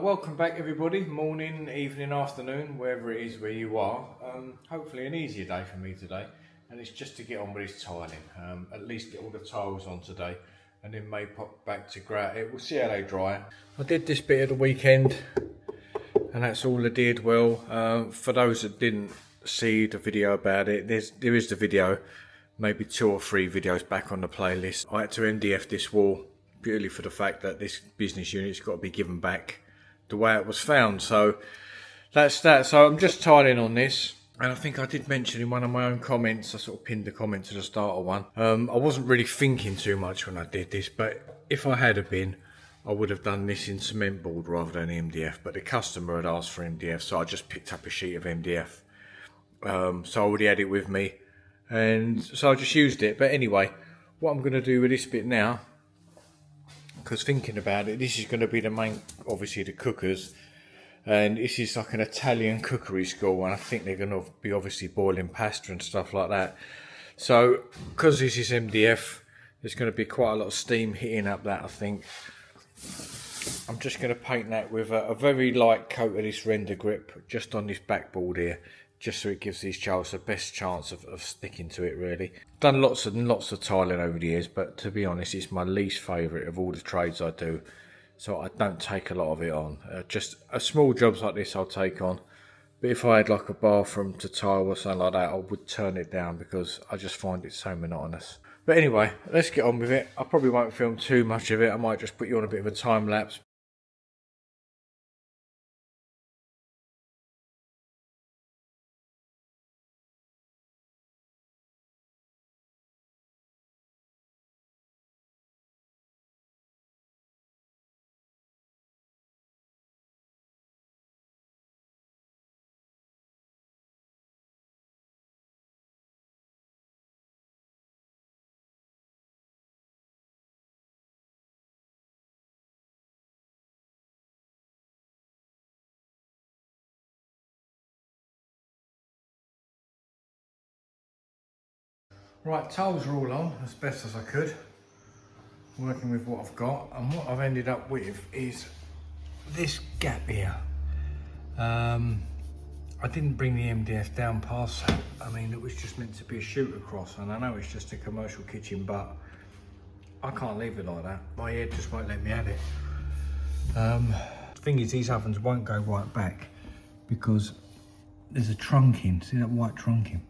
welcome back everybody, morning, evening, afternoon, wherever it is where you are. Hopefully an easier day for me today, and it's just to get on with this tiling, at least get all the tiles on today, and then may pop back to grout it. We'll see how they dry. I did this bit at the weekend, and that's all I did. Well, for those that didn't see the video about it, there is the video, maybe 2 or 3 videos back on the playlist. I had to MDF this wall purely for the fact that this business unit's got to be given back the way it was found. So that's that. So I'm just tiling on this, and I think I did mention in one of my own comments, I sort of pinned the comment to the start of one. I wasn't really thinking too much when I did this, but if I had been, I would have done this in cement board rather than MDF, but the customer had asked for MDF, so I just picked up a sheet of MDF. So I already had it with me, and so I just used it. But anyway, what I'm going to do with this bit now, because thinking about it, this is going to be the main, obviously the cookers, and this is like an Italian cookery school, and I think they're going to be obviously boiling pasta and stuff like that. So because this is MDF, there's going to be quite a lot of steam hitting up that, I think. I'm just going to paint that with a very light coat of this render grip just on this backboard here, just so it gives these tiles the best chance of sticking to it, really. Done lots of tiling over the years, but to be honest, it's my least favourite of all the trades I do, so I don't take a lot of it on. Just a small jobs like this I'll take on, but if I had like a bathroom to tile or something like that, I would turn it down because I just find it so monotonous. But anyway, let's get on with it. I probably won't film too much of it. I might just put you on a bit of a time lapse. Right, tiles are all on as best as I could, working with what I've got, and what I've ended up with is this gap here. I didn't bring the MDF down past that. I mean, it was just meant to be a shoot across, and I know it's just a commercial kitchen, but I can't leave it like that. My head just won't let me have it. The thing is, these ovens won't go right back because there's a trunking. See that white trunking?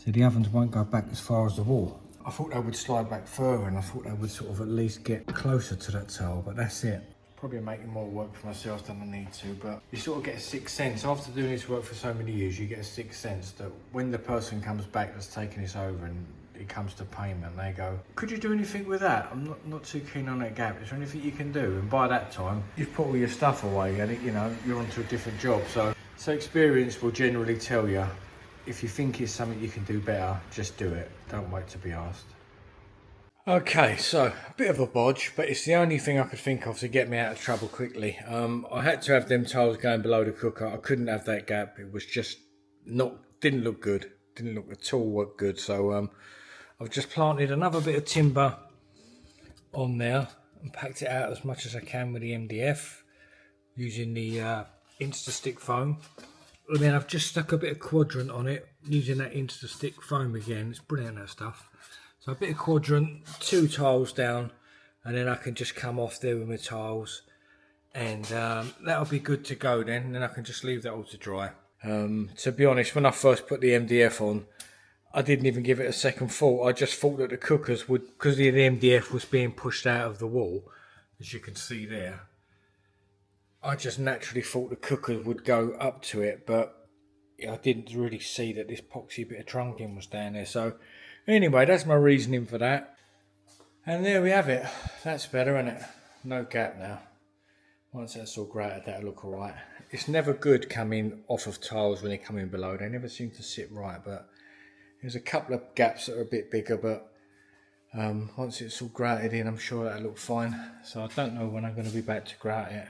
So the ovens won't go back as far as the wall. I thought they would slide back further, and I thought they would sort of at least get closer to that tile, but that's it. Probably making more work for myself than I need to, but you sort of get a sixth sense. After doing this work for so many years, you get a sixth sense that when the person comes back that's taking this over and it comes to payment, they go, could you do anything with that? I'm not too keen on that gap. Is there anything you can do? And by that time, you've put all your stuff away and you know, you're onto a different job. So experience will generally tell you, if you think it's something you can do better, just do it. Don't wait to be asked. Okay, so a bit of a bodge, but it's the only thing I could think of to get me out of trouble quickly. I had to have them tiles going below the cooker. I couldn't have that gap. It was just didn't look good. Didn't look at all good. So I've just planted another bit of timber on there and packed it out as much as I can with the MDF using the Instastick foam. And then I've just stuck a bit of quadrant on it using that Instastick foam again. It's brilliant, that stuff. So a bit of quadrant, 2 tiles down, and then I can just come off there with my tiles, and that'll be good to go then. And then I can just leave that all to dry. To be honest, when I first put the MDF on, I didn't even give it a second thought. I just thought that the cookers would, because the MDF was being pushed out of the wall, as you can see there. I just naturally thought the cookers would go up to it, but I didn't really see that this poxy bit of trunking was down there. So anyway, that's my reasoning for that. And there we have it. That's better, isn't it? No gap now. Once that's all grouted, that'll look alright. It's never good coming off of tiles when they come in below. They never seem to sit right, but there's a couple of gaps that are a bit bigger, but once it's all grouted in, I'm sure that'll look fine. So I don't know when I'm going to be back to grout it.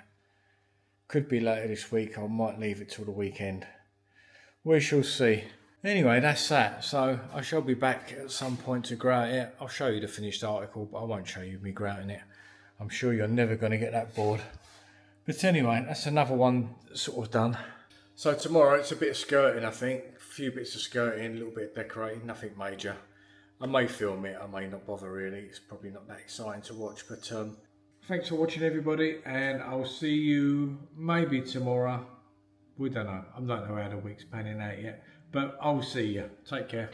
Could be later this week. I might leave it till the weekend. We shall see. Anyway, that's that. So I shall be back at some point to grout it. I'll show you the finished article, but I won't show you me grouting it. I'm sure you're never going to get that bored. But anyway, that's another one sort of done. So tomorrow it's a bit of skirting, I think. A few bits of skirting, a little bit of decorating, nothing major. I may film it, I may not bother really. It's probably not that exciting to watch, but thanks for watching everybody, and I'll see you maybe tomorrow. We don't know. I don't know how the week's panning out yet, but I'll see you. Take care.